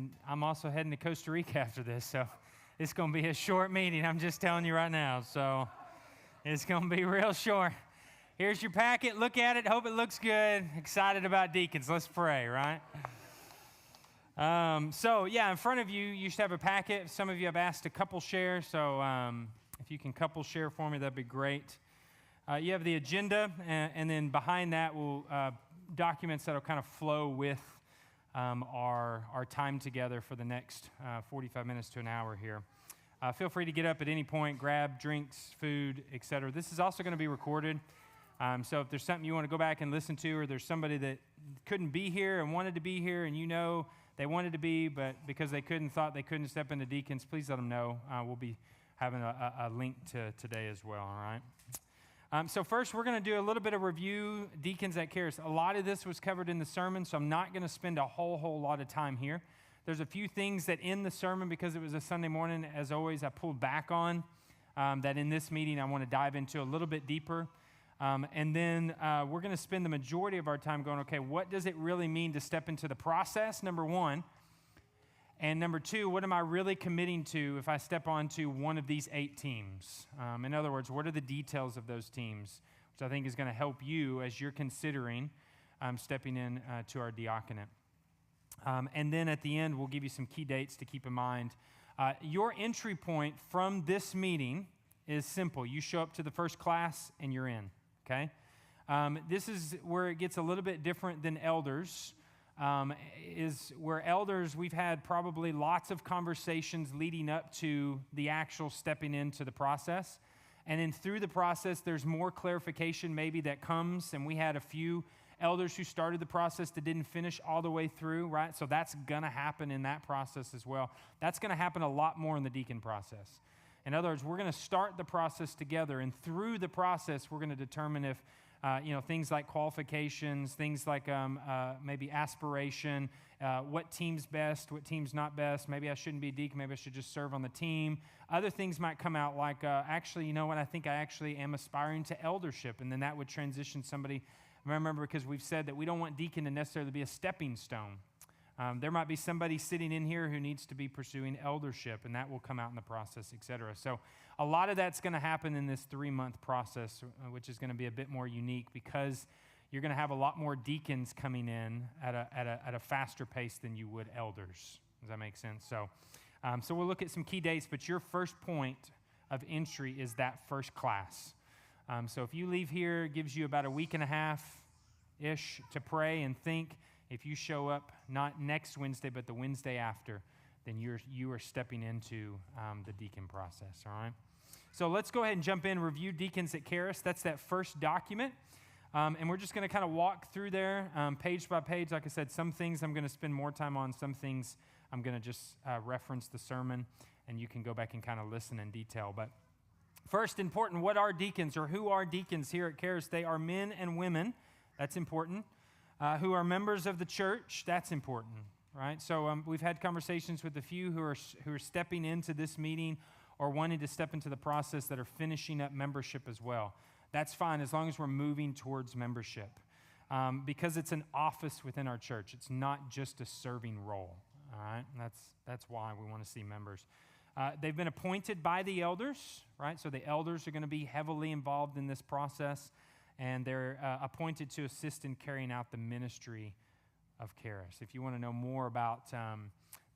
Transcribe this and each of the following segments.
and I'm also heading to Costa Rica after this, so it's going to be a short meeting. I'm just telling you right now, so it's going to be real short. Here's your packet. Look at it. Hope it looks good. Excited about deacons. Let's pray, right? In front of you, you should have a packet. Some of you have asked to couple share, so if you can couple share for me, that'd be great. You have the agenda, and then behind that will documents that will kind of flow with our time together for the next 45 minutes to an hour here. Feel free to get up at any point, grab drinks, food, etc. This is also going to be recorded. So if there's something you want to go back and listen to, or there's somebody that couldn't be here and wanted to be here, and you know they wanted to be, but because they thought they couldn't step into deacons, please let them know. We'll be having a link to today as well, all right? So first, we're going to do a little bit of review, deacons at Charis. A lot of this was covered in the sermon, so I'm not going to spend a whole lot of time here. There's a few things that in the sermon, because it was a Sunday morning, as always, I pulled back on, that in this meeting I want to dive into a little bit deeper. And then we're going to spend the majority of our time going, okay, what does it really mean to step into the process, number one? And number two, what am I really committing to if I step onto one of these 8 teams? In other words, what are the details of those teams, which I think is going to help you as you're considering stepping in to our diaconate. And then at the end, we'll give you some key dates to keep in mind. Your entry point from this meeting is simple. You show up to the first class and you're in. Okay, this is where it gets a little bit different than elders, is where elders, we've had probably lots of conversations leading up to the actual stepping into the process. And then through the process, there's more clarification maybe that comes, and we had a few elders who started the process that didn't finish all the way through, right? So that's going to happen in that process as well. That's going to happen a lot more in the deacon process. In other words, we're going to start the process together, and through the process, we're going to determine if, things like qualifications, things like maybe aspiration, what team's best, what team's not best. Maybe I shouldn't be a deacon. Maybe I should just serve on the team. Other things might come out like, actually, you know what? I think I actually am aspiring to eldership, and then that would transition somebody. Remember, because we've said that we don't want deacon to necessarily be a stepping stone. There might be somebody sitting in here who needs to be pursuing eldership, and that will come out in the process, et cetera. So a lot of that's going to happen in this 3-month process, which is going to be a bit more unique because you're going to have a lot more deacons coming in at a faster pace than you would elders. Does that make sense? So we'll look at some key dates, but your first point of entry is that first class. So if you leave here, it gives you about a week and a half-ish to pray and think. If you show up not next Wednesday, but the Wednesday after, then you are stepping into the deacon process, all right? So let's go ahead and jump in, review deacons at Charis. That's that first document. And we're just going to kind of walk through there page by page. Like I said, some things I'm going to spend more time on. Some things I'm going to just reference the sermon, and you can go back and kind of listen in detail. But first, important, what are deacons, or who are deacons here at Charis? They are men and women. That's important. Who are members of the church. That's important, right? So we've had conversations with a few who are stepping into this meeting or wanting to step into the process that are finishing up membership as well. That's fine as long as we're moving towards membership, because it's an office within our church. It's not just a serving role, all right? And that's why we want to see members. They've been appointed by the elders, right? So the elders are going to be heavily involved in this process, and they're appointed to assist in carrying out the ministry of Charis. If you want to know more about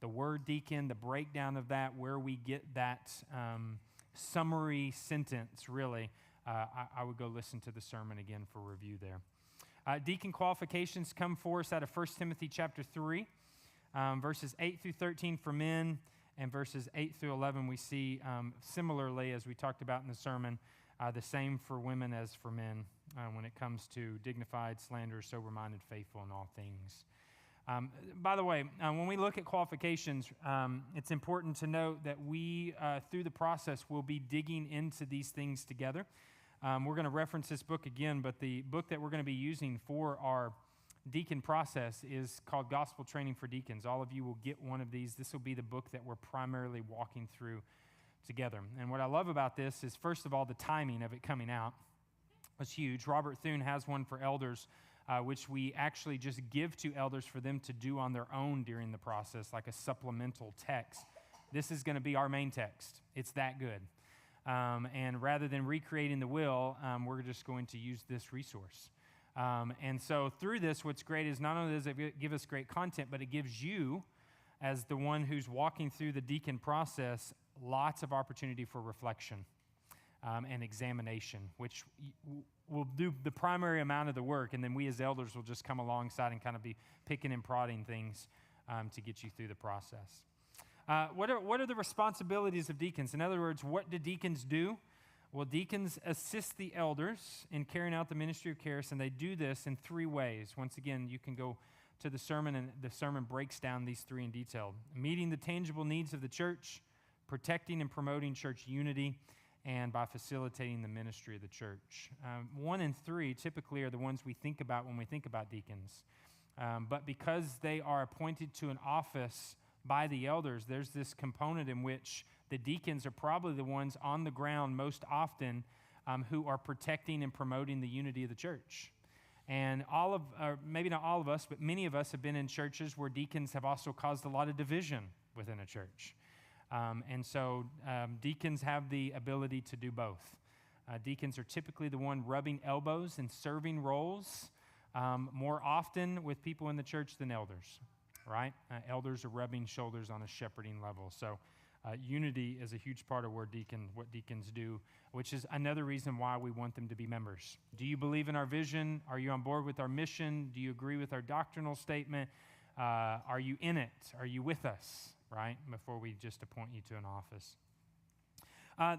the word deacon, the breakdown of that, where we get that summary sentence, really, I would go listen to the sermon again for review there. Deacon qualifications come for us out of 1 Timothy chapter 3, verses 8 through 13 for men, and verses 8 through 11 we see similarly, as we talked about in the sermon, the same for women as for men when it comes to dignified, slanderous, sober-minded, faithful in all things. By the way, when we look at qualifications, it's important to note that we, through the process, will be digging into these things together. We're going to reference this book again, but the book that we're going to be using for our deacon process is called Gospel Training for Deacons. All of you will get one of these. This will be the book that we're primarily walking through together. And what I love about this is, first of all, the timing of it coming out was huge. Robert Thune has one for elders which we actually just give to elders for them to do on their own during the process, like a supplemental text. This is going to be our main text. It's that good. And rather than recreating the wheel, we're just going to use this resource. And so through this, what's great is not only does it give us great content, but it gives you, as the one who's walking through the deacon process, lots of opportunity for reflection and examination, which will do the primary amount of the work, and then we as elders will just come alongside and kind of be picking and prodding things to get you through the process. What are the responsibilities of deacons? In other words, what do deacons do? Well, deacons assist the elders in carrying out the ministry of Charis, and they do this in 3 ways. Once again, you can go to the sermon, and the sermon breaks down these 3 in detail. Meeting the tangible needs of the church, protecting and promoting church unity, and by facilitating the ministry of the church. 1 and 3 typically are the ones we think about when we think about deacons. But because they are appointed to an office by the elders, there's this component in which the deacons are probably the ones on the ground most often who are protecting and promoting the unity of the church. And maybe not all of us, but many of us have been in churches where deacons have also caused a lot of division within a church. And so deacons have the ability to do both. Deacons are typically the one rubbing elbows and serving roles more often with people in the church than elders, right? Elders are rubbing shoulders on a shepherding level. So unity is a huge part of what deacons do, which is another reason why we want them to be members. Do you believe in our vision? Are you on board with our mission? Do you agree with our doctrinal statement? Are you in it? Are you with us? Right, before we just appoint you to an office.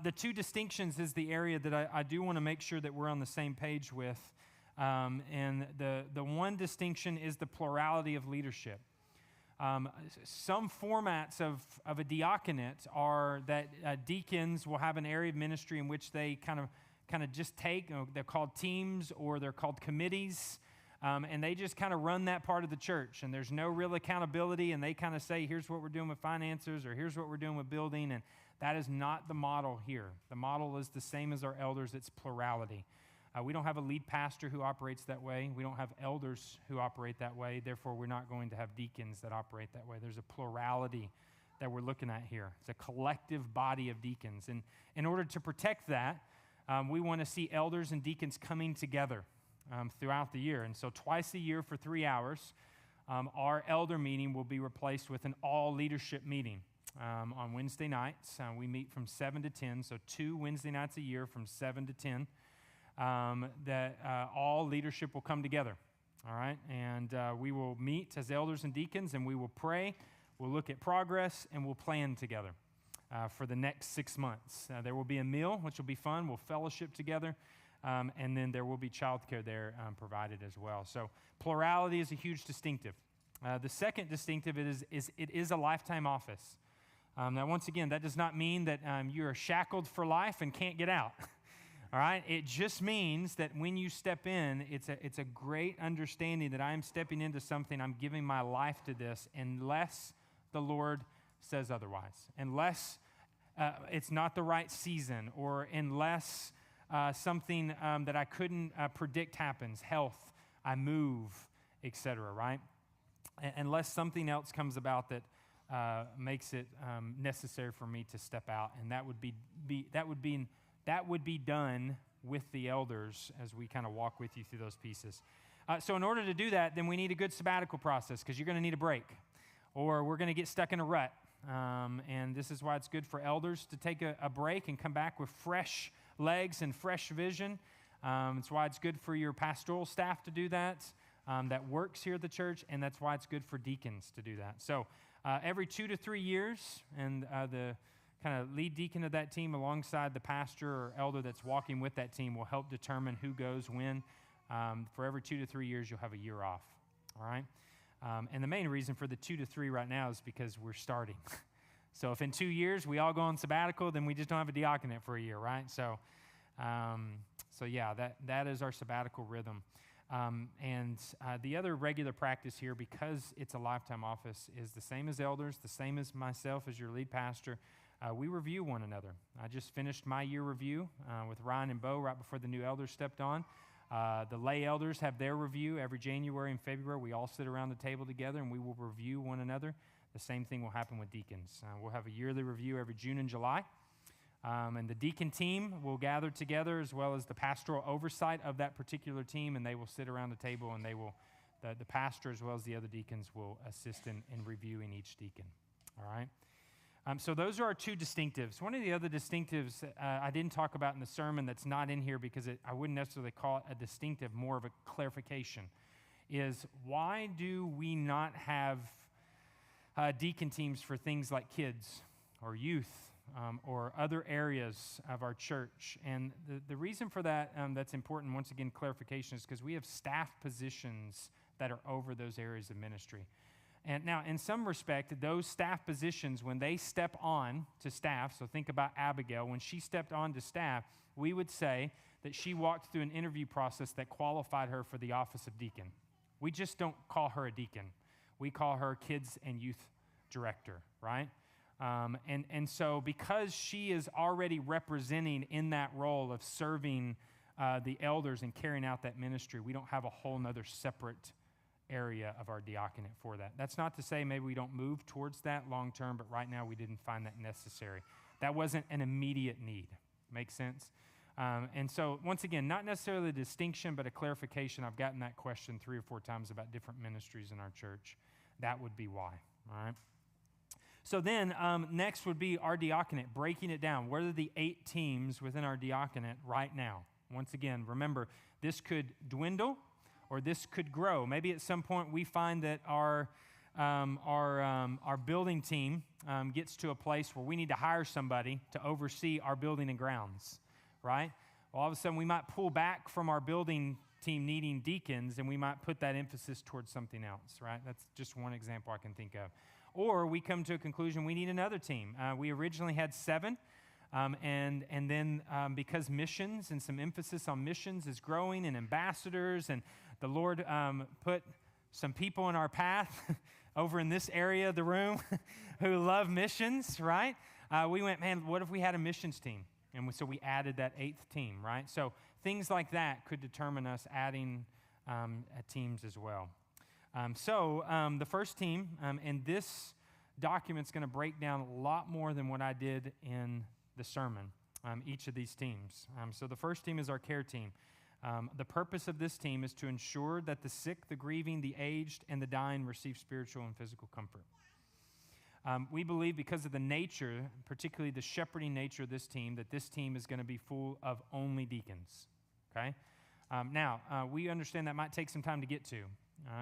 The 2 distinctions is the area that I do want to make sure that we're on the same page with. And the one distinction is the plurality of leadership. Some formats of a diaconate are that deacons will have an area of ministry in which they kind of just take, they're called teams or they're called committees. And they just kind of run that part of the church, and there's no real accountability, and they kind of say, here's what we're doing with finances, or here's what we're doing with building, and that is not the model here. The model is the same as our elders. It's plurality. We don't have a lead pastor who operates that way. We don't have elders who operate that way. Therefore, we're not going to have deacons that operate that way. There's a plurality that we're looking at here. It's a collective body of deacons. And in order to protect that, we want to see elders and deacons coming together throughout the year. And so twice a year for 3 hours, our elder meeting will be replaced with an all-leadership meeting. On Wednesday nights, we meet from 7 to 10, so 2 Wednesday nights a year from 7 to 10, that all leadership will come together, all right? And we will meet as elders and deacons, and we will pray, we'll look at progress, and we'll plan together for the next 6 months. There will be a meal, which will be fun. We'll fellowship together. And then there will be childcare there provided as well. So plurality is a huge distinctive. The second distinctive is it is a lifetime office. Now, once again, that does not mean that you are shackled for life and can't get out. All right? It just means that when you step in, it's a great understanding that I'm stepping into something, I'm giving my life to this, unless the Lord says otherwise. Unless it's not the right season, or unless something that I couldn't predict happens, health, I move, etc., right? Unless something else comes about that makes it necessary for me to step out, and that would be done with the elders as we kind of walk with you through those pieces. So in order to do that, then we need a good sabbatical process, because you're going to need a break, or we're going to get stuck in a rut. And this is why it's good for elders to take a break and come back with fresh legs and fresh vision. It's why it's good for your pastoral staff to do that works here at the church, and that's why it's good for deacons to do that. So every 2 to 3 years, and the kind of lead deacon of that team alongside the pastor or elder that's walking with that team will help determine who goes when. For every 2 to 3 years, you'll have a year off, all right? And the main reason for the 2 to 3 right now is because we're starting. So if in 2 years we all go on sabbatical, then we just don't have a diaconate for a year, right? So yeah, that is our sabbatical rhythm. And the other regular practice here, because it's a lifetime office, is the same as elders, the same as myself as your lead pastor. We review one another. I just finished my year review with Ryan and Bo right before the new elders stepped on. The lay elders have their review every January and February. We all sit around the table together and we will review one another. The same thing will happen with deacons. We'll have a yearly review every June and July. And the deacon team will gather together as well as the pastoral oversight of that particular team, and they will sit around the table and they will, the pastor as well as the other deacons will assist in reviewing each deacon. All right? So those are our two distinctives. One of the other distinctives I didn't talk about in the sermon that's not in here because I wouldn't necessarily call it a distinctive, more of a clarification, is why do we not have deacon teams for things like kids or youth or other areas of our church? And the reason for that that's important, once again, clarification, is because we have staff positions that are over those areas of ministry. And now, in some respect, those staff positions, when they step on to staff, so think about Abigail, when she stepped on to staff, we would say that she walked through an interview process that qualified her for the office of deacon. We just don't call her a deacon. We call her kids and youth director, right? And so because she is already representing in that role of serving the elders and carrying out that ministry, we don't have a whole nother separate area of our diaconate for that. That's not to say maybe we don't move towards that long term, but right now we didn't find that necessary. That wasn't an immediate need. Make sense? And so once again, not necessarily a distinction, but a clarification. I've gotten that question 3 or 4 times about different ministries in our church. That would be why. All right. So then next would be our diaconate, breaking it down. What are the 8 teams within our diaconate right now? Once again, remember, this could dwindle or this could grow. Maybe at some point we find that our building team gets to a place where we need to hire somebody to oversee our building and grounds, right? Well, all of a sudden we might pull back from our building team needing deacons and we might put that emphasis towards something else, right? That's just one example I can think of. Or we come to a conclusion we need another team. We originally had 7. And then because missions and some emphasis on missions is growing and ambassadors, and the Lord put some people in our path over in this area of the room who love missions, right? We went, man, what if we had a missions team? And so we added that 8th team, right? So things like that could determine us adding teams as well. So the first team, and this document's going to break down a lot more than what I did in the sermon, each of these teams. So the first team is our care team. The purpose of this team is to ensure that the sick, the grieving, the aged, and the dying receive spiritual and physical comfort. We believe because of the nature, particularly the shepherding nature of this team, that this team is going to be full of only deacons, okay? Now, we understand that might take some time to get to.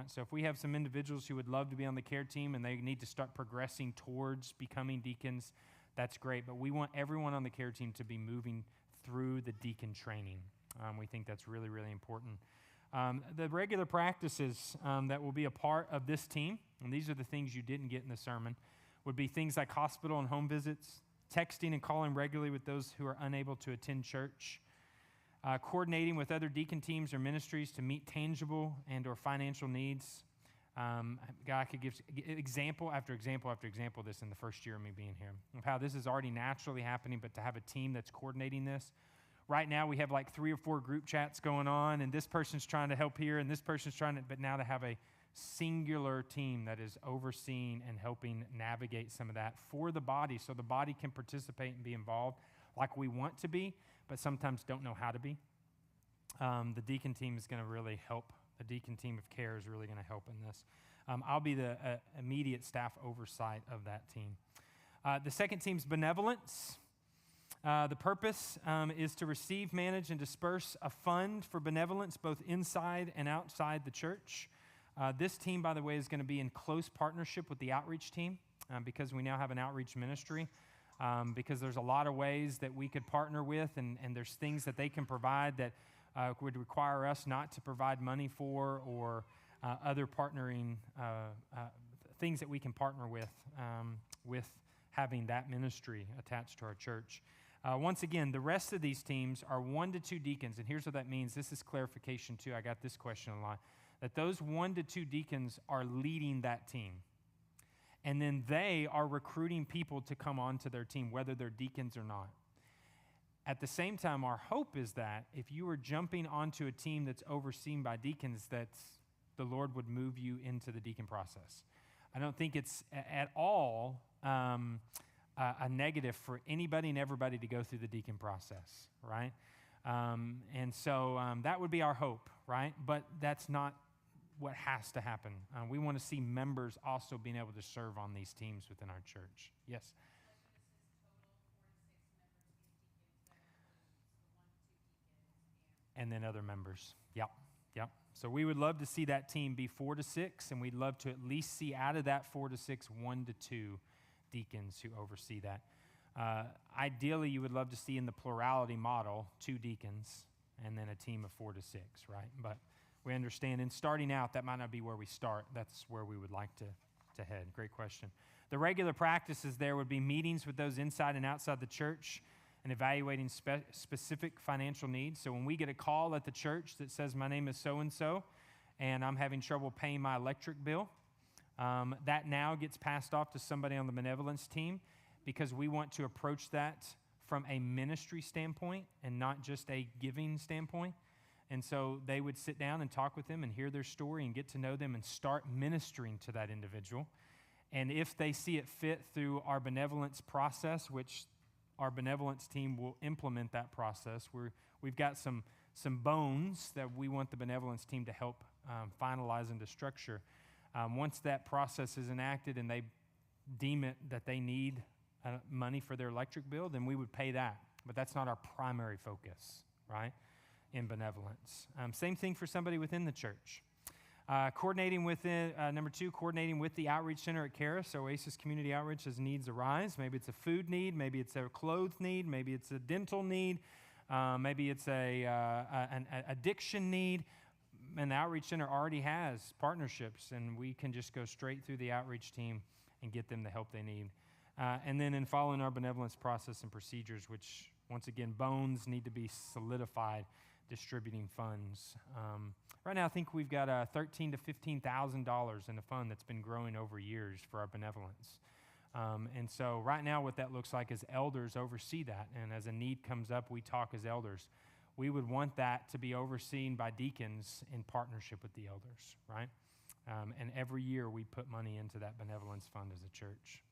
So if we have some individuals who would love to be on the care team and they need to start progressing towards becoming deacons, that's great, but we want everyone on the care team to be moving through the deacon training. We think that's really, really important. The regular practices that will be a part of this team, and these are the things you didn't get in the sermon, would be things like hospital and home visits, texting and calling regularly with those who are unable to attend church, coordinating with other deacon teams or ministries to meet tangible and or financial needs. God could give example after example after example of this in the first year of me being here, of how this is already naturally happening, but to have a team that's coordinating this. Right now we have like 3 or 4 group chats going on, and this person's trying to help here, and this person's trying to, but now to have a singular team that is overseeing and helping navigate some of that for the body, so the body can participate and be involved like we want to be, but sometimes don't know how to be. The deacon team is going to really help. The deacon team of care is really going to help in this. I'll be the immediate staff oversight of that team. The second team's benevolence. The purpose is to receive, manage, and disperse a fund for benevolence both inside and outside the church. This team, by the way, is going to be in close partnership with the outreach team because we now have an outreach ministry. Because there's a lot of ways that we could partner with, and there's things that they can provide that would require us not to provide money for, or other partnering things that we can partner with having that ministry attached to our church. Once again, the rest of these teams are 1 to 2 deacons, and here's what that means. This is clarification too. I got this question a lot. That those 1 to 2 deacons are leading that team. And then they are recruiting people to come onto their team, whether they're deacons or not. At the same time, our hope is that if you are jumping onto a team that's overseen by deacons, that the Lord would move you into the deacon process. I don't think it's at all a negative for anybody and everybody to go through the deacon process, right? And so that would be our hope, right? But that's not what has to happen. We want to see members also being able to serve on these teams within our church. Yes? And then other members. Yep. So we would love to see that team be 4 to 6, and we'd love to at least see out of that 4 to 6, 1 to 2 deacons who oversee that. Ideally, you would love to see in the plurality model 2 deacons and then a team of 4 to 6, right? But we understand in starting out, that might not be where we start. That's where we would like to head. Great question. The regular practices there would be meetings with those inside and outside the church and evaluating specific financial needs. So when we get a call at the church that says, my name is so-and-so, and I'm having trouble paying my electric bill, that now gets passed off to somebody on the benevolence team, because we want to approach that from a ministry standpoint and not just a giving standpoint. And so they would sit down and talk with them and hear their story and get to know them and start ministering to that individual. And if they see it fit through our benevolence process, which our benevolence team will implement that process, we've got some bones that we want the benevolence team to help finalize into structure. Once that process is enacted and they deem it that they need money for their electric bill, then we would pay that. But that's not our primary focus, right, in benevolence. Same thing for somebody within the church. Coordinating with number 2, coordinating with the outreach center at Charis, Oasis Community Outreach, as needs arise. Maybe it's a food need, maybe it's a clothes need, maybe it's a dental need, maybe it's an addiction need. And the outreach center already has partnerships, and we can just go straight through the outreach team and get them the help they need. And then in following our benevolence process and procedures, which, once again, bones need to be solidified, distributing funds. Right now, I think we've got $13,000 to $15,000 in a fund that's been growing over years for our benevolence. And so right now what that looks like is elders oversee that, and as a need comes up, we talk as elders. We would want that to be overseen by deacons in partnership with the elders, right? And every year we put money into that benevolence fund as a church.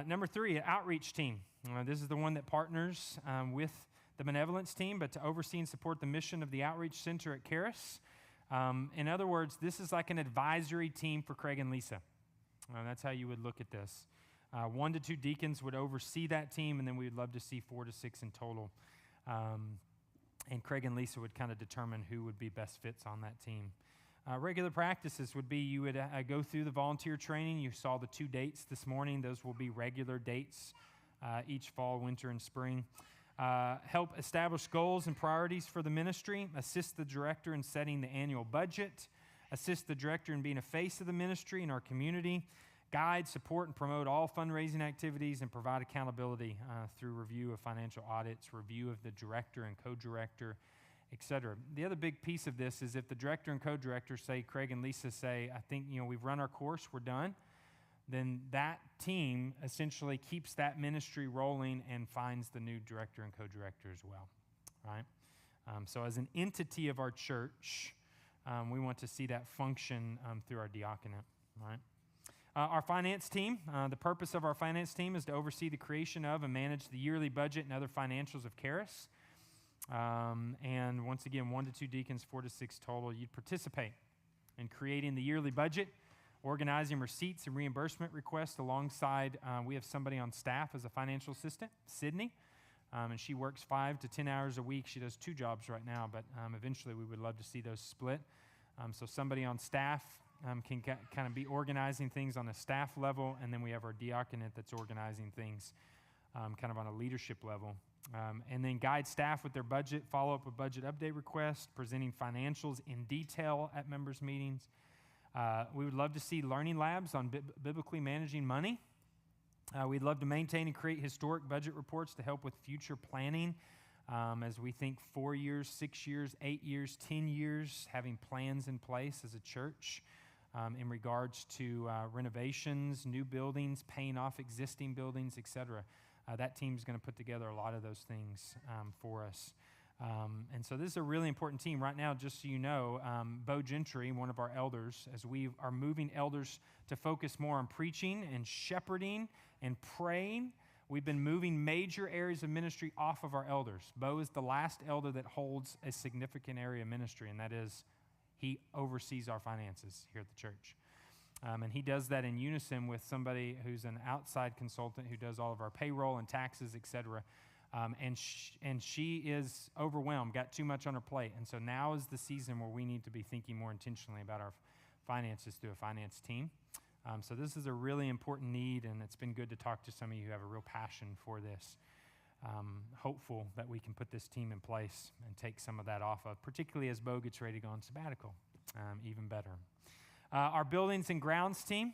Number 3, an outreach team. This is the one that partners with the benevolence team, but to oversee and support the mission of the outreach center at Charis. In other words, this is like an advisory team for Craig and Lisa. That's how you would look at this. 1 to 2 deacons would oversee that team, and then we would love to see 4 to 6 in total. And Craig and Lisa would kind of determine who would be best fits on that team. Regular practices would be you would go through the volunteer training. You saw the 2 dates this morning. Those will be regular dates each fall, winter, and spring. Help establish goals and priorities for the ministry, assist the director in setting the annual budget, assist the director in being a face of the ministry in our community, guide, support, and promote all fundraising activities, and provide accountability through review of financial audits, review of the director and co-director, etc. The other big piece of this is if the director and co-director, say Craig and Lisa, say, I think we've run our course, we're done, then that team essentially keeps that ministry rolling and finds the new director and co-director as well, right? So as an entity of our church, we want to see that function through our diaconate, right? Our finance team, the purpose of our finance team is to oversee the creation of and manage the yearly budget and other financials of Charis. And once again, 1 to 2 deacons, 4 to 6 total. You'd participate in creating the yearly budget, organizing receipts and reimbursement requests alongside, we have somebody on staff as a financial assistant, Sydney, and she works 5 to 10 hours a week. She does 2 jobs right now, but eventually we would love to see those split. So somebody on staff can kind of be organizing things on a staff level, and then we have our diaconate that's organizing things kind of on a leadership level. And then guide staff with their budget, follow up with budget update requests, presenting financials in detail at members' meetings. We would love to see learning labs on biblically managing money. We'd love to maintain and create historic budget reports to help with future planning as we think 4 years, 6 years, 8 years, 10 years, having plans in place as a church in regards to renovations, new buildings, paying off existing buildings, etc. that team's going to put together a lot of those things for us. And so this is a really important team. Right now, just so you know, Bo Gentry, one of our elders, as we are moving elders to focus more on preaching and shepherding and praying, we've been moving major areas of ministry off of our elders. Bo is the last elder that holds a significant area of ministry, and that is he oversees our finances here at the church. And he does that in unison with somebody who's an outside consultant who does all of our payroll and taxes, et cetera. And she is overwhelmed, got too much on her plate. And so now is the season where we need to be thinking more intentionally about our finances through a finance team. So this is a really important need, and it's been good to talk to some of you who have a real passion for this. Hopeful that we can put this team in place and take some of that off of, particularly as Bo gets ready to go on sabbatical, even better. Our buildings and grounds team,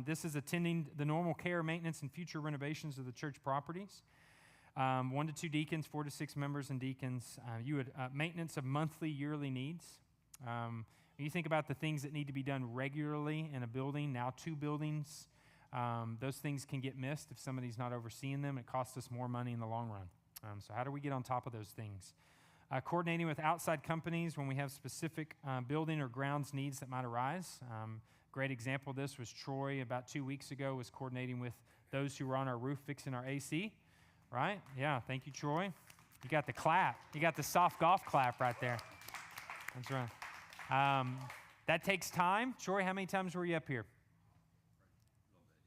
this is attending the normal care, maintenance, and future renovations of the church properties. 1 to 2 deacons, 4 to 6 members and deacons. You would maintenance of monthly, yearly needs. When you think about the things that need to be done regularly in a building, now 2 buildings, those things can get missed if somebody's not overseeing them. It costs us more money in the long run. So how do we get on top of those things? Coordinating with outside companies when we have specific building or grounds needs that might arise. Great example of this was Troy about 2 weeks ago was coordinating with those who were on our roof fixing our AC. Right? Yeah, thank you, Troy. You got the clap. You got the soft golf clap right there. That's right. That takes time. Troy, how many times were you up here?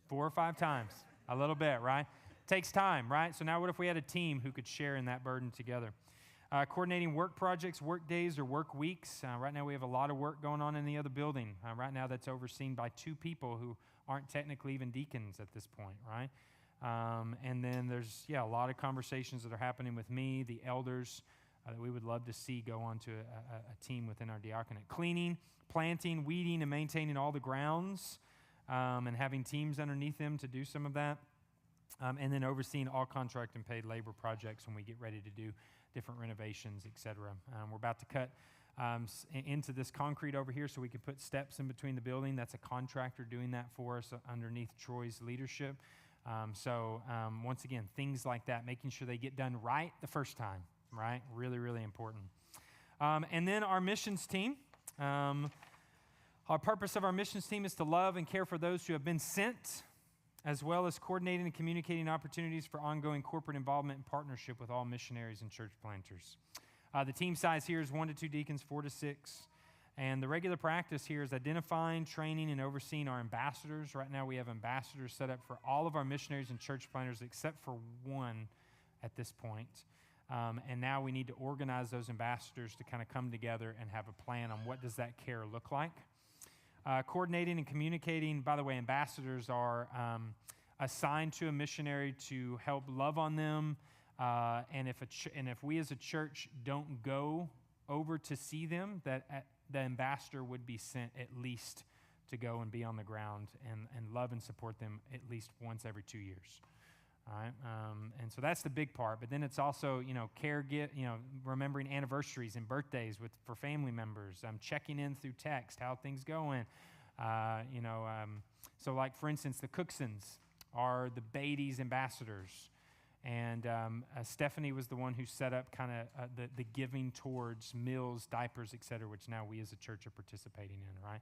4 or 5 times. A little bit, right? Takes time, right? So now what if we had a team who could share in that burden together? Coordinating work projects, work days, or work weeks. Right now we have a lot of work going on in the other building. Right now that's overseen by 2 people who aren't technically even deacons at this point, right? And then there's, a lot of conversations that are happening with me, the elders, that we would love to see go on to a team within our diaconate. Cleaning, planting, weeding, and maintaining all the grounds, and having teams underneath them to do some of that. And then overseeing all contract and paid labor projects when we get ready to do different renovations, et cetera. We're about to cut into this concrete over here so we can put steps in between the building. That's a contractor doing that for us underneath Troy's leadership. Once again, things like that, making sure they get done right the first time, right? Really, really important. And then our missions team. Our purpose of our missions team is to love and care for those who have been sent, as well as coordinating and communicating opportunities for ongoing corporate involvement and partnership with all missionaries and church planters. The team size here is 1 to 2 deacons, 4 to 6. And the regular practice here is identifying, training, and overseeing our ambassadors. Right now we have ambassadors set up for all of our missionaries and church planters except for 1 at this point. And now we need to organize those ambassadors to kind of come together and have a plan on what does that care look like. Coordinating and communicating, by the way, ambassadors are assigned to a missionary to help love on them. And if we as a church don't go over to see them, the ambassador would be sent at least to go and be on the ground and love and support them at least once every 2 years. All right, and so that's the big part. But then it's also, remembering anniversaries and birthdays for family members. Checking in through text, how things going. So like for instance, the Cooksons are the Beatty's ambassadors. And Stephanie was the one who set up kind of the giving towards meals, diapers, et cetera, which now we as a church are participating in, right?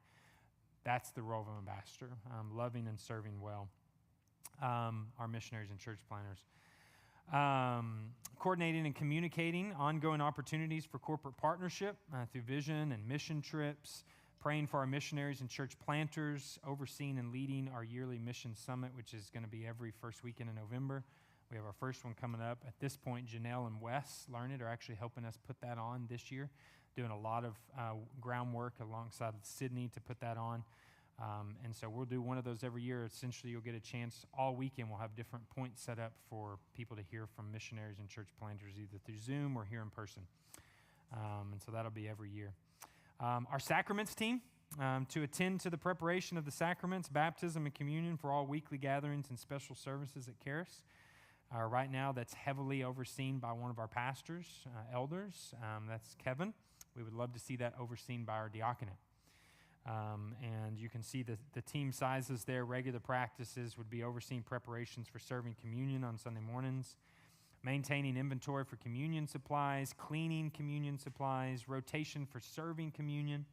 That's the role of an ambassador, loving and serving well our missionaries and church planters. Coordinating and communicating ongoing opportunities for corporate partnership through vision and mission trips, praying for our missionaries and church planters, overseeing and leading our yearly mission summit, which is going to be every first weekend in November. We have our first one coming up. At this point, Janelle and Wes Learned are actually helping us put that on this year, doing a lot of groundwork alongside of Sydney to put that on. And so we'll do one of those every year. Essentially, you'll get a chance all weekend. We'll have different points set up for people to hear from missionaries and church planters, either through Zoom or here in person. And so that'll be every year. Our sacraments team, to attend to the preparation of the sacraments, baptism, and communion for all weekly gatherings and special services at Charis. Right now, that's heavily overseen by one of our pastors, elders. That's Kevin. We would love to see that overseen by our diaconate. And you can see the team sizes there. Regular practices would be overseeing preparations for serving communion on Sunday mornings, maintaining inventory for communion supplies, cleaning communion supplies, rotation for serving communion.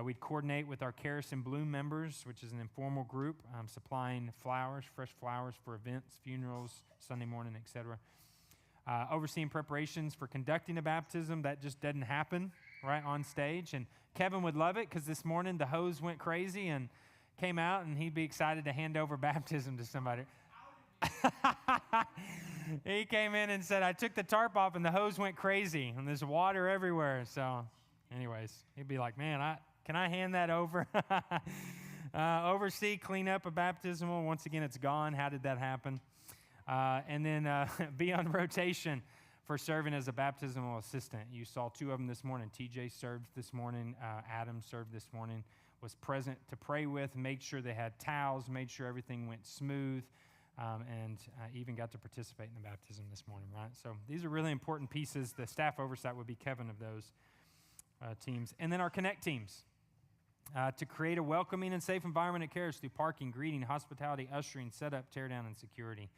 We'd coordinate with our Charis in Bloom members, which is an informal group, supplying flowers, fresh flowers for events, funerals, Sunday morning, etc. Overseeing preparations for conducting a baptism. That just doesn't happen right on stage. And Kevin would love it because this morning the hose went crazy and came out, and he'd be excited to hand over baptism to somebody. He came in and said, I took the tarp off and the hose went crazy and there's water everywhere. So anyways, he'd be like, man, can I hand that over? Oversee, clean up a baptismal. Once again, it's gone. How did that happen? And then be on rotation for serving as a baptismal assistant. You saw two of them this morning. TJ served this morning. Adam served this morning, was present to pray with, made sure they had towels, made sure everything went smooth, and even got to participate in the baptism this morning, right? So these are really important pieces. The staff oversight would be Kevin of those teams. And then our Connect teams. To create a welcoming and safe environment at Charis through parking, greeting, hospitality, ushering, setup, tear down, and security.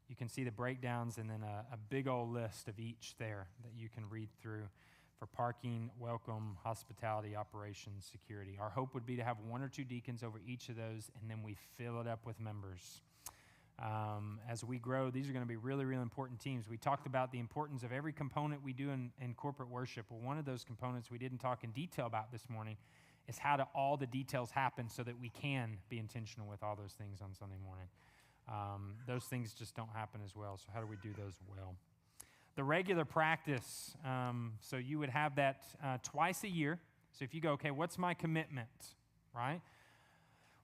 You can see the breakdowns and then a big old list of each there that you can read through for parking, welcome, hospitality, operations, security. Our hope would be to have one or two deacons over each of those, and then we fill it up with members. As we grow, these are going to be really, really important teams. We talked about the importance of every component we do in corporate worship. Well, one of those components we didn't talk in detail about this morning is how do all the details happen so that we can be intentional with all those things on Sunday morning. Those things just don't happen as well, so how do we do those well? The regular practice, so you would have that twice a year. So if you go, okay, what's my commitment, right?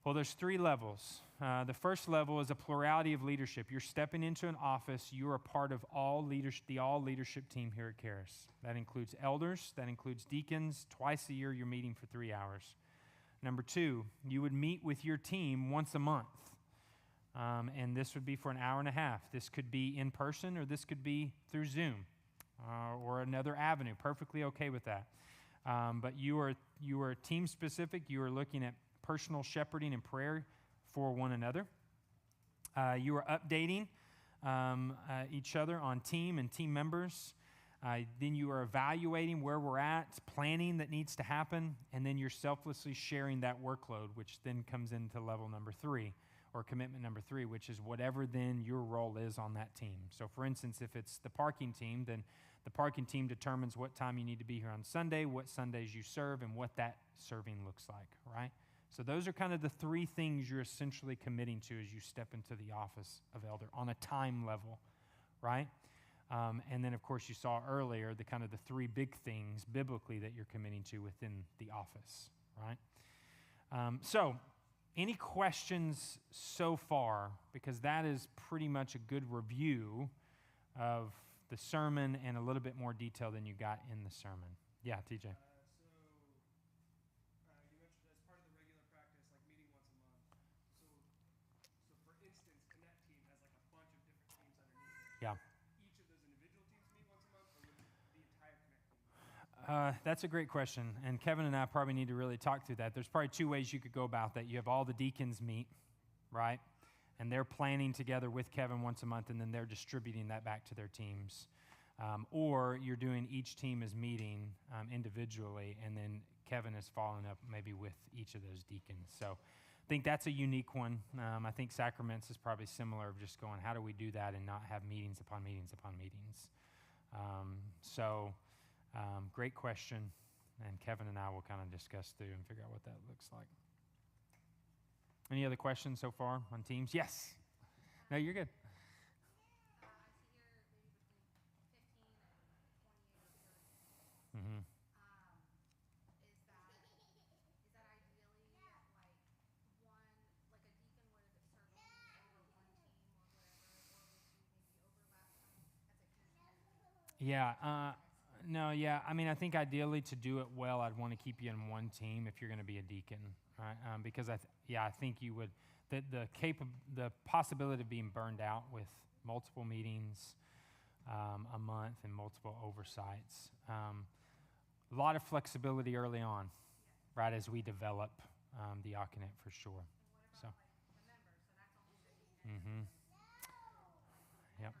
Well, there's three levels. The first level is a plurality of leadership. You're stepping into an office. You are part of the all leadership team here at Charis. That includes elders. That includes deacons. Twice a year, you're meeting for 3 hours. Number two, you would meet with your team once a month. And this would be for an hour and a half. This could be in person, or this could be through Zoom or another avenue. Perfectly okay with that. But you are team specific. You are looking at personal shepherding and prayer for one another. You are updating each other on team and team members. Then you are evaluating where we're at, planning that needs to happen, and then you're selflessly sharing that workload, which then comes into level number 3, or commitment number 3, which is whatever then your role is on that team. So for instance, if it's the parking team, then the parking team determines what time you need to be here on Sunday, what Sundays you serve, and what that serving looks like, right? So those are kind of the 3 things you're essentially committing to as you step into the office of elder on a time level, right? And then, of course, you saw earlier the kind of the 3 big things biblically that you're committing to within the office, right? So any questions so far? Because that is pretty much a good review of the sermon and a little bit more detail than you got in the sermon. Yeah, TJ. Yeah. Each of those individual teams meet once a month, or would the entire Connect team? That's a great question, and Kevin and I probably need to really talk through that. There's probably 2 ways you could go about that. You have all the deacons meet, right? And they're planning together with Kevin once a month, and then they're distributing that back to their teams. Or you're doing each team is meeting individually, and then Kevin is following up maybe with each of those deacons. So I think that's a unique one. I think Sacraments is probably similar of just going, how do we do that and not have meetings upon meetings upon meetings? Great question, and Kevin and I will kind of discuss through and figure out what that looks like. Any other questions so far on teams? Yes. No, you're good. Mm-hmm. Yeah. I mean, I think ideally to do it well, I'd want to keep you in one team if you're going to be a deacon, right? Because I think you would the possibility of being burned out with multiple meetings a month and multiple oversights. A lot of flexibility early on, right as we develop diaconate for sure. So. Mm-hmm. Yep.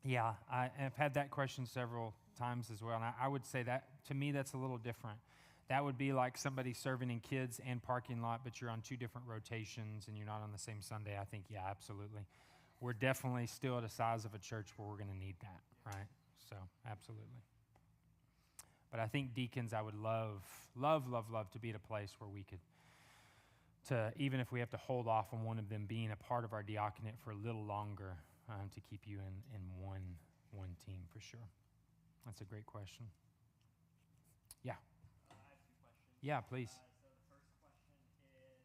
Yeah, I've had that question several times as well, and I would say that, to me, that's a little different. That would be like somebody serving in kids and parking lot, but you're on two different rotations and you're not on the same Sunday. I think, yeah, absolutely. We're definitely still at a size of a church where we're going to need that, right? So, absolutely. But I think deacons, I would love to be at a place where we could, even if we have to hold off on one of them being a part of our diaconate for a little longer, to keep you in one team for sure. That's a great question. Yeah. I have two questions. Yeah, please. So the first question is,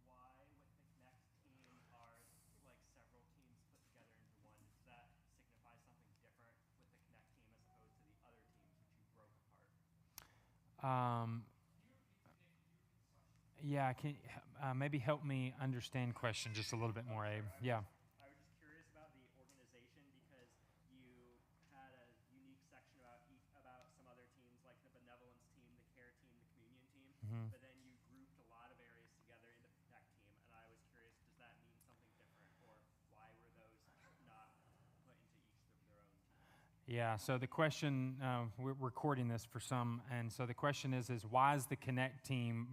why with the Connect team are like several teams put together into one? Does that signify something different with the Connect team as opposed to the other teams which you broke apart? Yeah, can maybe help me understand question just a little bit more, Abe. Yeah. I was just curious about the organization because you had a unique section about some other teams like the benevolence team, the care team, the communion team, but then you grouped a lot of areas together into the Connect team, and I was curious, does that mean something different, or why were those not put into each of their own teams? Yeah, so the question, we're recording this for some, and so the question is why is the Connect team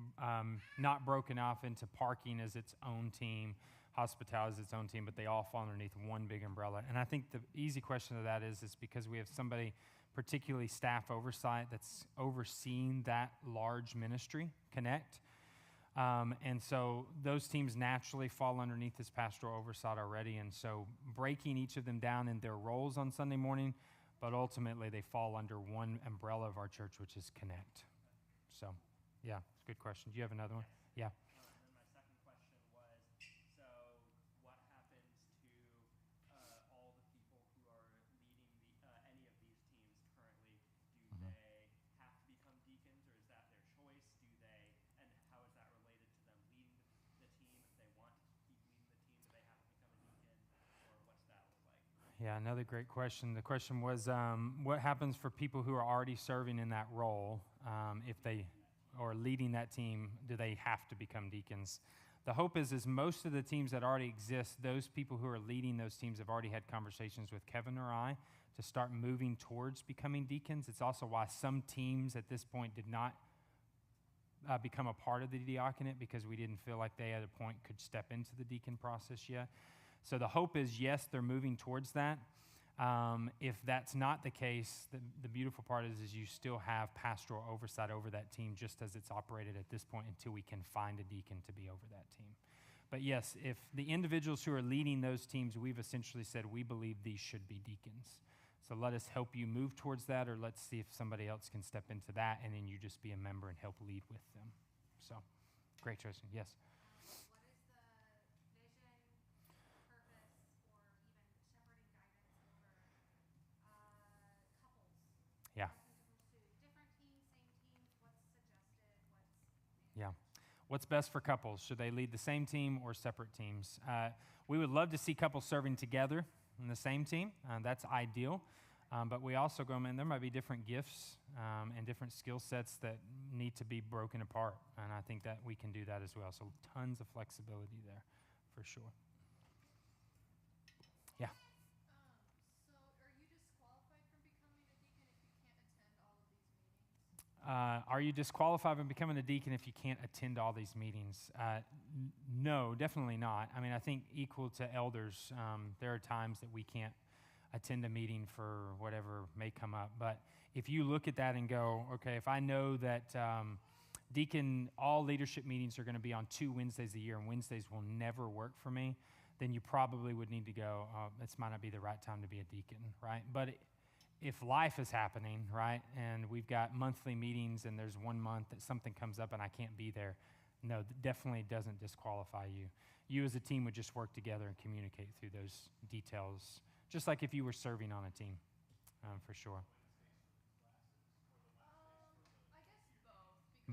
not broken off into parking as its own team, hospitality as its own team, but they all fall underneath one big umbrella? And I think the easy question to that is because we have somebody, particularly staff oversight, that's overseeing that large ministry, Connect. And so those teams naturally fall underneath this pastoral oversight already, and so breaking each of them down in their roles on Sunday morning, but ultimately they fall under one umbrella of our church, which is Connect. So, yeah, it's a good question. Do you have another one? Yeah. And my second question was, so what happens to all the people who are leading any of these teams currently? Do they have to become deacons, or is that their choice? And how is that related to them leading the team? If they want to keep leading the team, do they have to become a deacon, or what's that look like? Yeah, another great question. The question was, what happens for people who are already serving in that role, if they are leading that team, do they have to become deacons? The hope is most of the teams that already exist, those people who are leading those teams have already had conversations with Kevin or I to start moving towards becoming deacons. It's also why some teams at this point did not become a part of the diaconate, because we didn't feel like they at a point could step into the deacon process yet. So the hope is, yes, they're moving towards that. If that's not the case, the beautiful part is you still have pastoral oversight over that team, just as it's operated at this point, until we can find a deacon to be over that team. But yes, if the individuals who are leading those teams, we've essentially said we believe these should be deacons. So let us help you move towards that, or let's see if somebody else can step into that, and then you just be a member and help lead with them. So, great question. Yes? Yeah. Yeah. What's best for couples? Should they lead the same team or separate teams? We would love to see couples serving together in the same team. That's ideal. But we also there might be different gifts and different skill sets that need to be broken apart. And I think that we can do that as well. So tons of flexibility there, for sure. Yeah. Are you disqualified from becoming a deacon if you can't attend all these meetings? No, definitely not. I mean, I think equal to elders, there are times that we can't attend a meeting for whatever may come up. But if you look at that and go, okay, if I know that all leadership meetings are going to be on 2 Wednesdays a year, and Wednesdays will never work for me, then you probably would need to go, this might not be the right time to be a deacon, right? But if life is happening, right, and we've got monthly meetings and there's 1 month that something comes up and I can't be there, no, definitely doesn't disqualify you. You as a team would just work together and communicate through those details, just like if you were serving on a team, for sure. I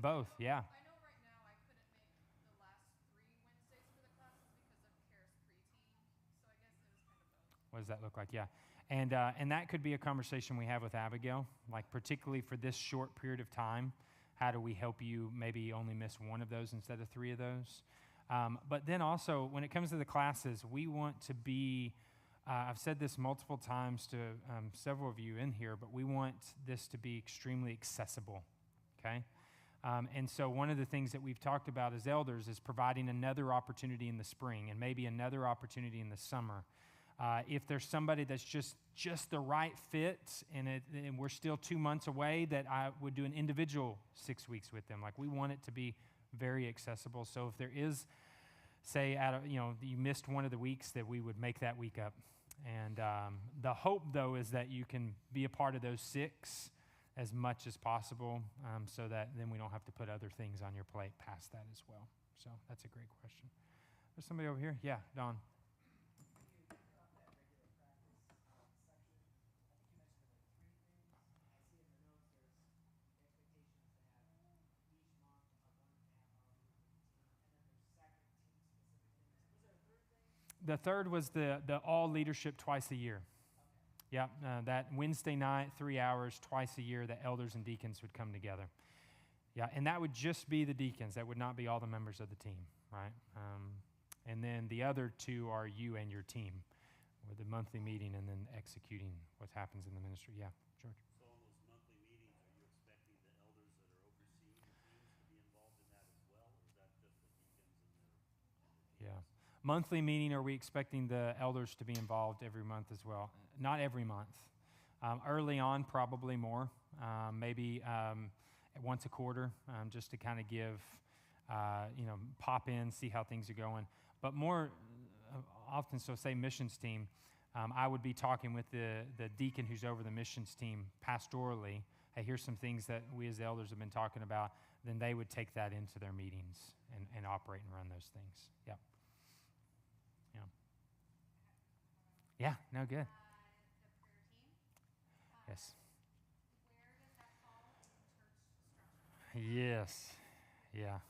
guess both. Both, yeah. I know right now I couldn't make the last 3 Wednesdays for the classes because of Charis pre-teen, so I guess it was kind of both. What does that look like? Yeah. And that could be a conversation we have with Abigail, like particularly for this short period of time. How do we help you maybe only miss one of those instead of three of those? But then also, when it comes to the classes, we want to be, I've said this multiple times to several of you in here, but we want this to be extremely accessible, okay? And so one of the things that we've talked about as elders is providing another opportunity in the spring and maybe another opportunity in the summer. If there's somebody that's just the right fit and we're still 2 months away, that I would do an individual 6 weeks with them. Like, we want it to be very accessible. So if there is, say, you missed one of the weeks, that we would make that week up. And the hope, though, is that you can be a part of those 6 as much as possible, so that then we don't have to put other things on your plate past that as well. So that's a great question. There's somebody over here. Yeah, Don. The third was the all leadership twice a year. Yeah, that Wednesday night, 3 hours, twice a year, that elders and deacons would come together. Yeah, and that would just be the deacons. That would not be all the members of the team, right? And then the other 2 are you and your team, with the monthly meeting and then executing what happens in the ministry. Yeah, George. So on those monthly meetings, are you expecting the elders that are overseeing the teams to be involved in that as well, or is that just the deacons and their teams? Yeah. Monthly meeting, are we expecting the elders to be involved every month as well? Not every month. Early on, probably more. Maybe once a quarter, just to kind of give, pop in, see how things are going. But more often, so say missions team, I would be talking with the deacon who's over the missions team pastorally. Hey, here's some things that we as the elders have been talking about. Then they would take that into their meetings and operate and run those things. Yep. Yeah, no, good. The prayer team. Yes. Where does that fall in church structure? Yes. Yeah.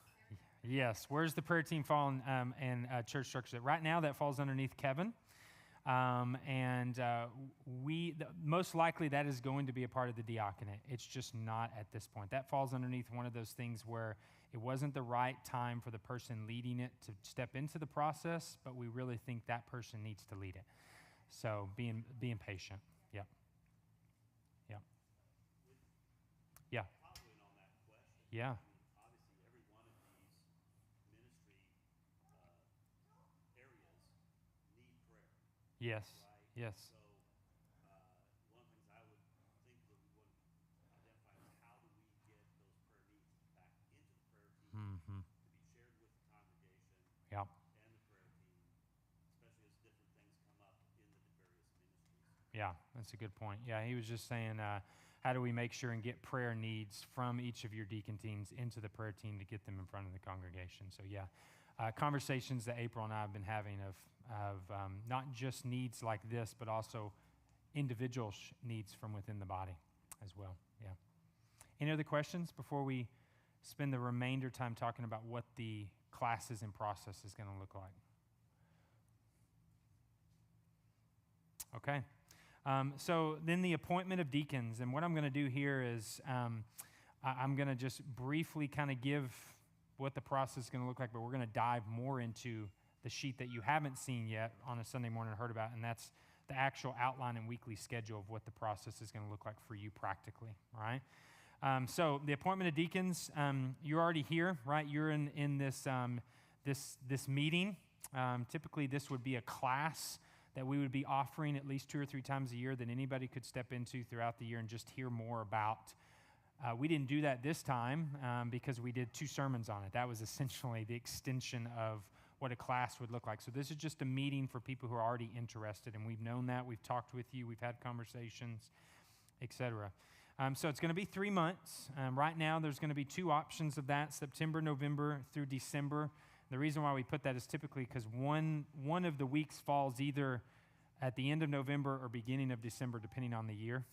Yes. Where's the prayer team fall in church structure? Right now, that falls underneath Kevin. Most likely that is going to be a part of the diaconate. It's just not at this point. That falls underneath one of those things where it wasn't the right time for the person leading it to step into the process, but we really think that person needs to lead it. So being patient. Yep. Yep. Yeah. Following on that question, Yeah. obviously every one of these ministry areas need prayer, Yes. right? Yes. So one of the things I would think that we would identify is how do we get those prayer needs back into the prayer team Mm-hmm. to be shared with the congregation Yep. and the prayer team, especially as different things come up in the various ministries. Yeah, that's a good point. Yeah, he was just saying, how do we make sure and get prayer needs from each of your deacon teams into the prayer team to get them in front of the congregation? So yeah, conversations that April and I have been having of not just needs like this, but also individual needs from within the body as well. Yeah. Any other questions before we spend the remainder time talking about what the classes and process is going to look like? Okay. So then the appointment of deacons, and what I'm going to do here is I'm going to just briefly kind of give what the process is going to look like, but we're going to dive more into the sheet that you haven't seen yet on a Sunday morning and heard about, and that's the actual outline and weekly schedule of what the process is going to look like for you practically, all right? So the appointment of deacons, you're already here, right? You're in this meeting. Typically, this would be a class that we would be offering at least 2 or 3 times a year that anybody could step into throughout the year and just hear more about. We didn't do that this time because we did 2 sermons on it. That was essentially the extension of what a class would look like. So this is just a meeting for people who are already interested, and we've known that. We've talked with you. We've had conversations, etc. So it's going to be 3 months. Right now, there's going to be 2 options of that, September, November through December. The reason why we put that is typically because one of the weeks falls either at the end of November or beginning of December, depending on the year.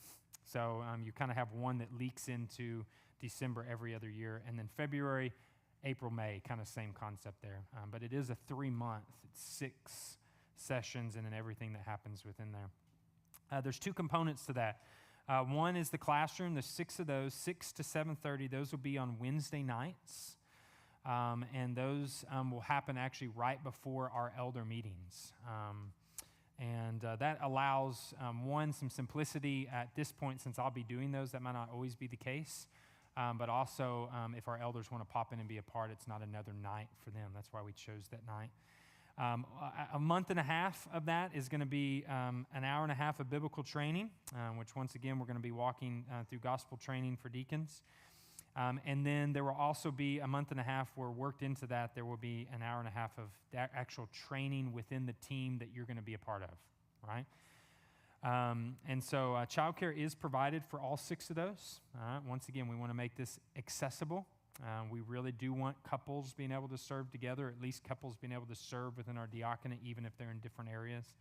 So you kind of have one that leaks into December every other year. And then February, April, May, kind of same concept there. But it is a 3-month. It's sessions and in everything that happens within there. There's two components to that. One is the classroom. There's 6 of those, 6 to 7:30. Those will be on Wednesday nights. And those will happen actually right before our elder meetings. And that allows, one, some simplicity at this point, since I'll be doing those. That might not always be the case. But also, if our elders want to pop in and be a part, it's not another night for them. That's why we chose that night. A month and a half of that is going to be an hour and a half of biblical training, which once again, we're going to be walking through gospel training for deacons. And then there will also be a month and a half where worked into that, there will be an hour and a half of actual training within the team that you're going to be a part of, right? And so childcare is provided for all 6 of those. Once again, we want to make this accessible. We really do want couples being able to serve together, at least couples being able to serve within our diaconate, even if they're in different areas.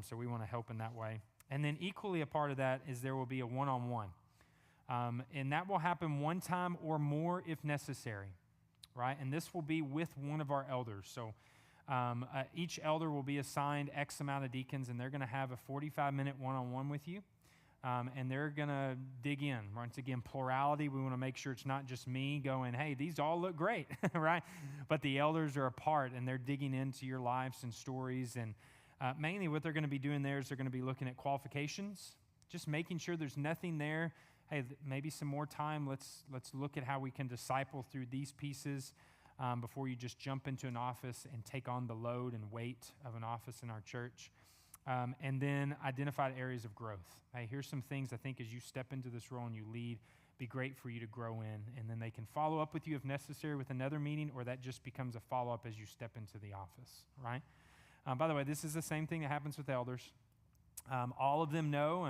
So we want to help in that way. And then equally a part of that is there will be a one-on-one. And that will happen one time or more if necessary, right? And this will be with one of our elders. So each elder will be assigned X amount of deacons, and they're going to have a 45-minute one-on-one with you. And they're going to dig in. Once again, plurality, we want to make sure it's not just me going, hey, these all look great, right? But the elders are a part, and they're digging into your lives and stories. And mainly what they're going to be doing there is they're going to be looking at qualifications, just making sure there's nothing there. Hey, maybe some more time. Let's look at how we can disciple through these pieces before you just jump into an office and take on the load and weight of an office in our church. And then identified areas of growth. Hey, here's some things I think as you step into this role and you lead, be great for you to grow in. And then they can follow up with you if necessary with another meeting, or that just becomes a follow-up as you step into the office, right? By the way, this is the same thing that happens with elders. All of them know,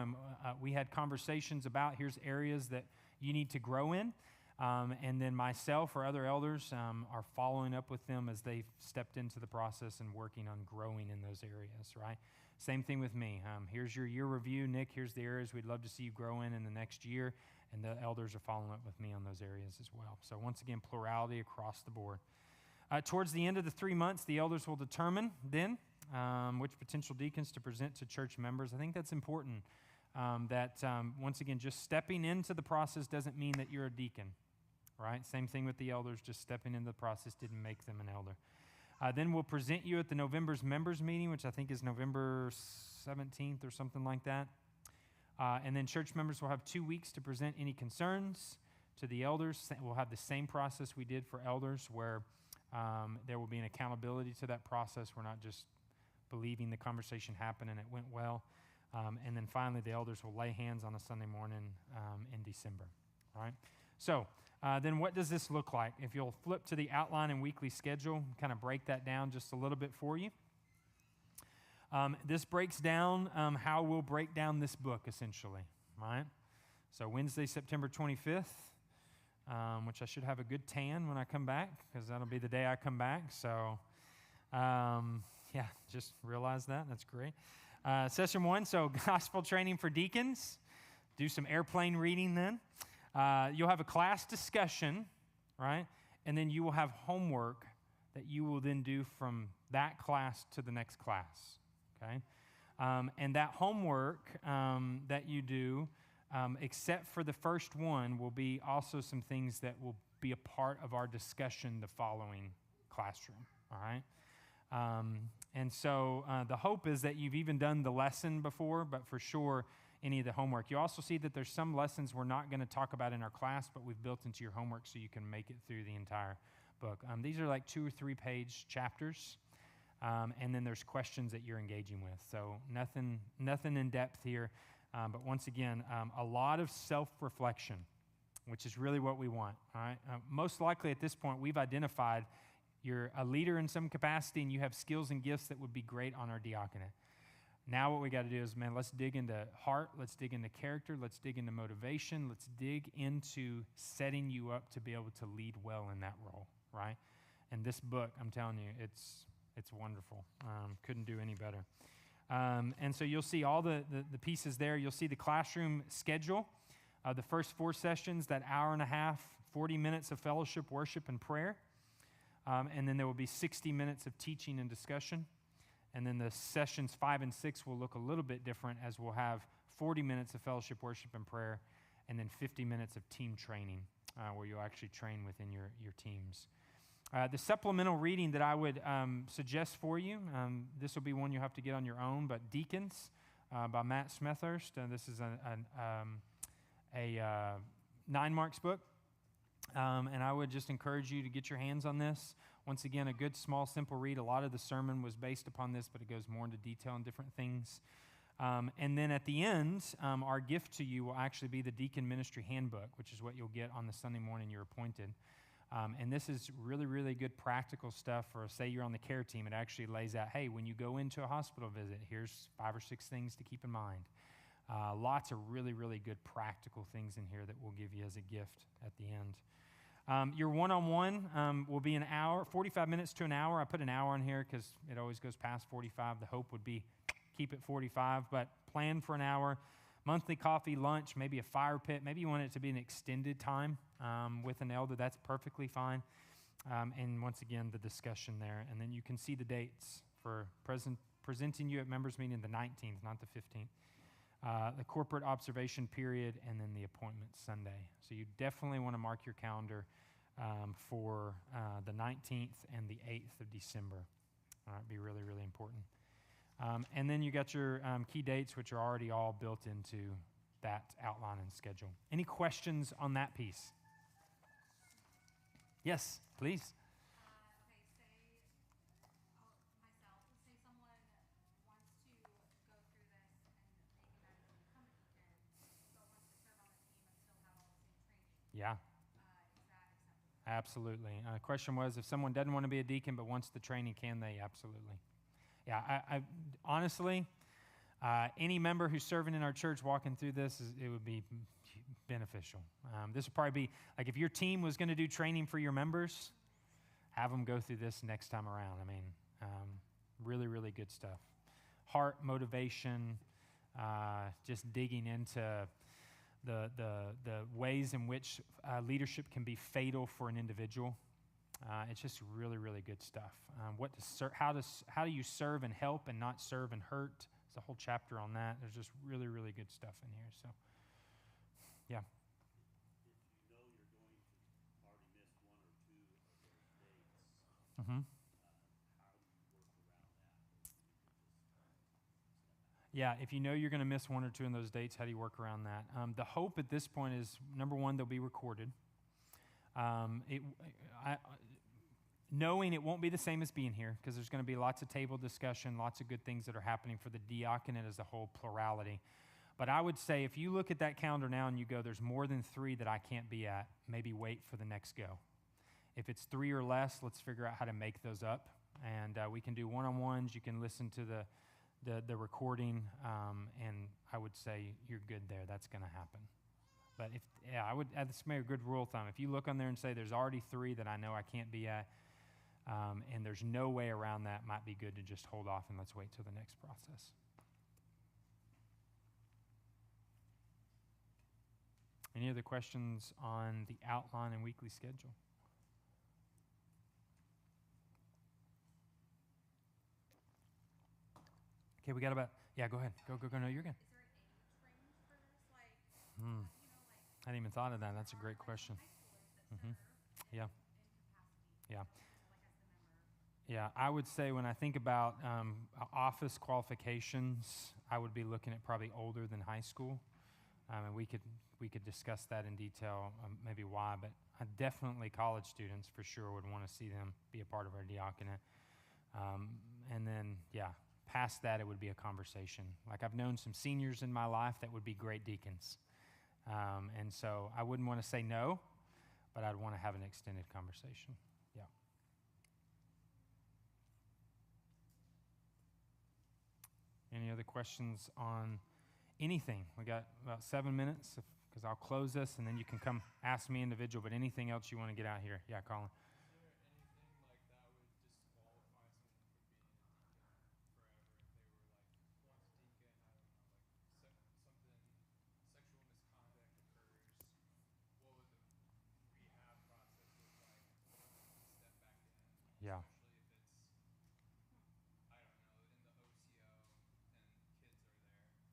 we had conversations about here's areas that you need to grow in. And then myself or other elders are following up with them as they've stepped into the process and working on growing in those areas, right? Same thing with me. Here's your year review. Nick, here's the areas we'd love to see you grow in the next year. And the elders are following up with me on those areas as well. So once again, plurality across the board. Towards the end of the 3 months, the elders will determine then which potential deacons to present to church members. I think that's important. Once again, just stepping into the process doesn't mean that you're a deacon, right? Same thing with the elders. Just stepping into the process didn't make them an elder. Then we'll present you at the November's members meeting, which I think is November 17th or something like that. And then church members will have 2 weeks to present any concerns to the elders. We'll have the same process we did for elders, where there will be an accountability to that process. We're not just believing the conversation happened and it went well. And then finally, the elders will lay hands on a Sunday morning in December. All right? So then what does this look like? If you'll flip to the outline and weekly schedule, kind of break that down just a little bit for you. This breaks down how we'll break down this book, essentially. Right? So Wednesday, September 25th, which I should have a good tan when I come back, because that'll be the day I come back. So, yeah, just realize that. That's great. Session 1, so gospel training for deacons. Do some airplane reading then. You'll have a class discussion, right? And then you will have homework that you will then do from that class to the next class, okay? And that homework that you do, except for the first one, will be also some things that will be a part of our discussion the following classroom, all right? And so the hope is that you've even done the lesson before, but for sure, any of the homework. You also see that there's some lessons we're not going to talk about in our class, but we've built into your homework so you can make it through the entire book. These are like 2 or 3 page chapters, and then there's questions that you're engaging with. So nothing in depth here, but once again, a lot of self-reflection, which is really what we want. All right. Most likely at this point, we've identified you're a leader in some capacity and you have skills and gifts that would be great on our diaconate. Now what we got to do is, man, let's dig into heart, let's dig into character, let's dig into motivation, let's dig into setting you up to be able to lead well in that role, right? And this book, I'm telling you, it's wonderful. Couldn't do any better. And so you'll see all the pieces there. You'll see the classroom schedule. The first 4 sessions, that hour and a half, 40 minutes of fellowship, worship, and prayer. And then there will be 60 minutes of teaching and discussion. And then the sessions 5 and 6 will look a little bit different, as we'll have 40 minutes of fellowship, worship, and prayer, and then 50 minutes of team training, where you'll actually train within your teams. The supplemental reading that I would suggest for you, this will be one you'll have to get on your own, but Deacons by Matt Smethurst. This is a 9 Marks book, and I would just encourage you to get your hands on this. Once again, a good, small, simple read. A lot of the sermon was based upon this, but it goes more into detail on different things. And then at the end, our gift to you will actually be the Deacon Ministry Handbook, which is what you'll get on the Sunday morning you're appointed. And this is really, really good practical stuff for, say you're on the care team. It actually lays out, hey, when you go into a hospital visit, here's 5 or 6 things to keep in mind. Lots of really, really good practical things in here that we'll give you as a gift at the end. Your one-on-one will be an hour, 45 minutes to an hour. I put an hour on here because it always goes past 45. The hope would be keep it 45, but plan for an hour. Monthly coffee, lunch, maybe a fire pit. Maybe you want it to be an extended time with an elder. That's perfectly fine. And once again, the discussion there. And then you can see the dates for presenting you at members meeting the 19th, not the 15th. The corporate observation period, and then the appointment Sunday. So you definitely want to mark your calendar for the 19th and the 8th of December. It'd be really, really important. And then you got your key dates, which are already all built into that outline and schedule. Any questions on that piece? Yes, please. Okay, say myself, say someone wants to go through this and maybe not even become a deacon, but wants to serve on the team and still have all the same training. Yeah, Is that acceptable? absolutely. Question was, if someone doesn't want to be a deacon but wants the training, can they? Absolutely. Yeah, I honestly, any member who's serving in our church walking through this, it would be beneficial. This would probably be, like if your team was going to do training for your members, have them go through this next time around. I mean, really, really good stuff. Heart motivation, just digging into the ways in which leadership can be fatal for an individual. It's just really, really good stuff. How do you serve and help and not serve and hurt? There's a whole chapter on that. There's just really, really good stuff in here. So, yeah. If you know you're going to already miss 1 or 2 of those dates, Mm-hmm. how do you work around that? Yeah, if you know you're going to miss 1 or 2 in those dates, how do you work around that? The hope at this point is, number one, they'll be recorded. Knowing it won't be the same as being here, because there's going to be lots of table discussion, lots of good things that are happening for the diaconate as a whole plurality. But I would say if you look at that calendar now and you go, there's more than 3 that I can't be at, maybe wait for the next go. If it's 3 or less, let's figure out how to make those up. And we can do one-on-ones. You can listen to the recording, and I would say you're good there. That's going to happen. But that's maybe a good rule of thumb. If you look on there and say there's already 3 that I know I can't be at, and there's no way around that, might be good to just hold off and let's wait till the next process. Any other questions on the outline and weekly schedule? Okay, we got about, go ahead. Go, no, you're good. Is there an age range for this? Like, I hadn't even thought of that. That's a great question. high schoolers that Mhm. serve Yeah. in capacity, Yeah. like as the member. Yeah, I would say when I think about office qualifications, I would be looking at probably older than high school. And we could discuss that in detail, maybe why, but definitely college students for sure would want to see them be a part of our diaconate. And then, past that, it would be a conversation. Like I've known some seniors in my life that would be great deacons. And so I wouldn't want to say no, but I'd want to have an extended conversation. Yeah. Any other questions on anything? We got about 7 minutes, because I'll close this, and then you can come ask me individual, but anything else you want to get out here? Yeah, Colin. Yeah.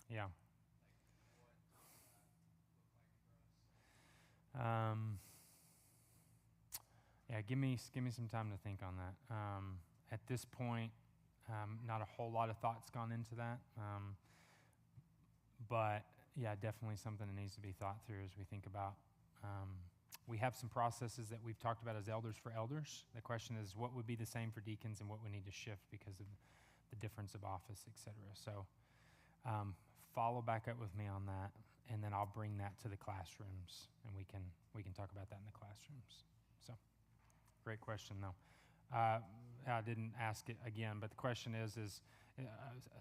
Yeah. Yeah, give me some time to think on that. At this point, not a whole lot of thoughts gone into that, but yeah, definitely something that needs to be thought through as we think about. We have some processes that we've talked about as elders for elders. The question is, what would be the same for deacons, and what would need to shift because of the difference of office, et cetera. So follow back up with me on that, and then I'll bring that to the classrooms, and we can talk about that in the classrooms. So, great question, though. I didn't ask it again, but the question is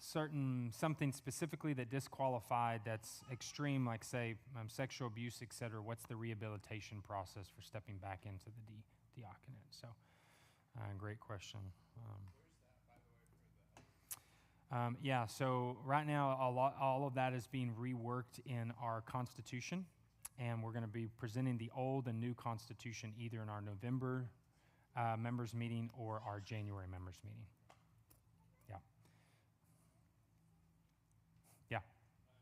something specifically that disqualified that's extreme, like say sexual abuse, et cetera. What's the rehabilitation process for stepping back into the diaconate? So, great question. Yeah, so right now all of that is being reworked in our Constitution, and we're going to be presenting the old and new Constitution either in our November members meeting or our January members meeting. Yeah. Yeah.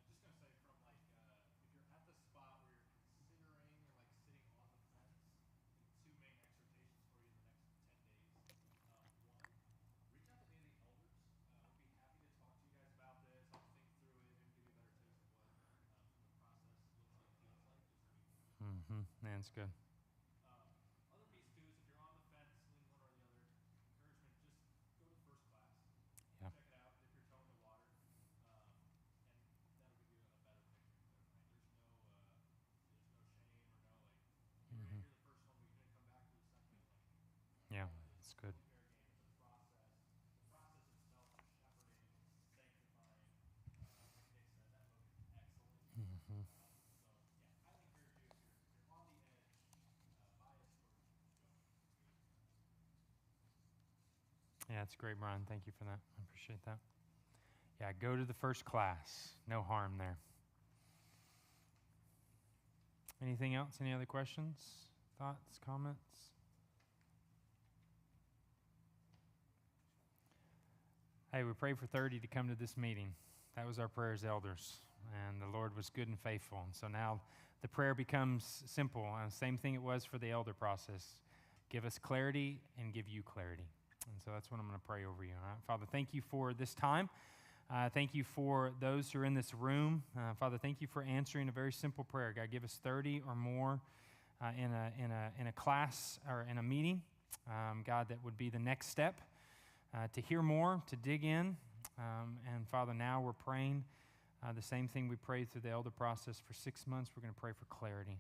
Just gonna say from like if you're at the spot where you're considering or like sitting on the fence, two main exhortations for you in the next 10 days. One, reach out to any of the elders. We'll be happy to talk to you guys about this. I'll think through it and give you a better taste of what the process looks like, feels like, just so we can. Mm-hmm. Man, it's good. Other piece too is if you're on the fence, lean one or the other. Encouragement, just go to the first class. Yeah. Check it out, dip your toe in the water, and that'll give you a better picture. Right? There's no shame or no like. You were here the first one, but you didn't come back to the second. Like, Yeah, it's good. fair game. It's a process. The process itself is shepherding, sanctifying. Like Nick said, that book is excellent. Mm-hmm. So yeah, I would encourage you if you're on the edge, bias towards going. Yeah, it's great, Brian. Thank you for that. I appreciate that. Yeah, go to the first class. No harm there. Anything else? Any other questions, thoughts, comments? Hey, we prayed for 30 to come to this meeting. That was our prayer as elders, and the Lord was good and faithful. And so now the prayer becomes simple. Same thing it was for the elder process. Give us clarity and give you clarity. And so that's what I'm going to pray over you. All right? Father, thank you for this time. Thank you for those who are in this room. Father, thank you for answering a very simple prayer. God, give us 30 or more in a class or in a meeting. God, that would be the next step to hear more, to dig in. And Father, now we're praying the same thing we prayed through the elder process for 6 months. We're going to pray for clarity.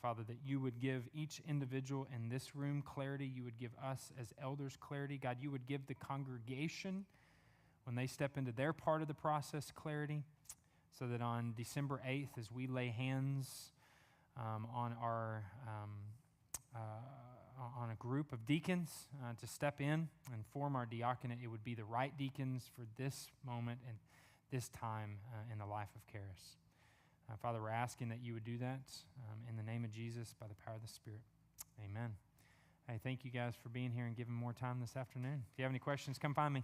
Father, that you would give each individual in this room clarity. You would give us as elders clarity. God, you would give the congregation, when they step into their part of the process, clarity, so that on December 8th, as we lay hands on a group of deacons to step in and form our diaconate, it would be the right deacons for this moment and this time in the life of Charis. Father, we're asking that you would do that in the name of Jesus by the power of the Spirit. Amen. Hey, thank you guys for being here and giving more time this afternoon. If you have any questions, come find me.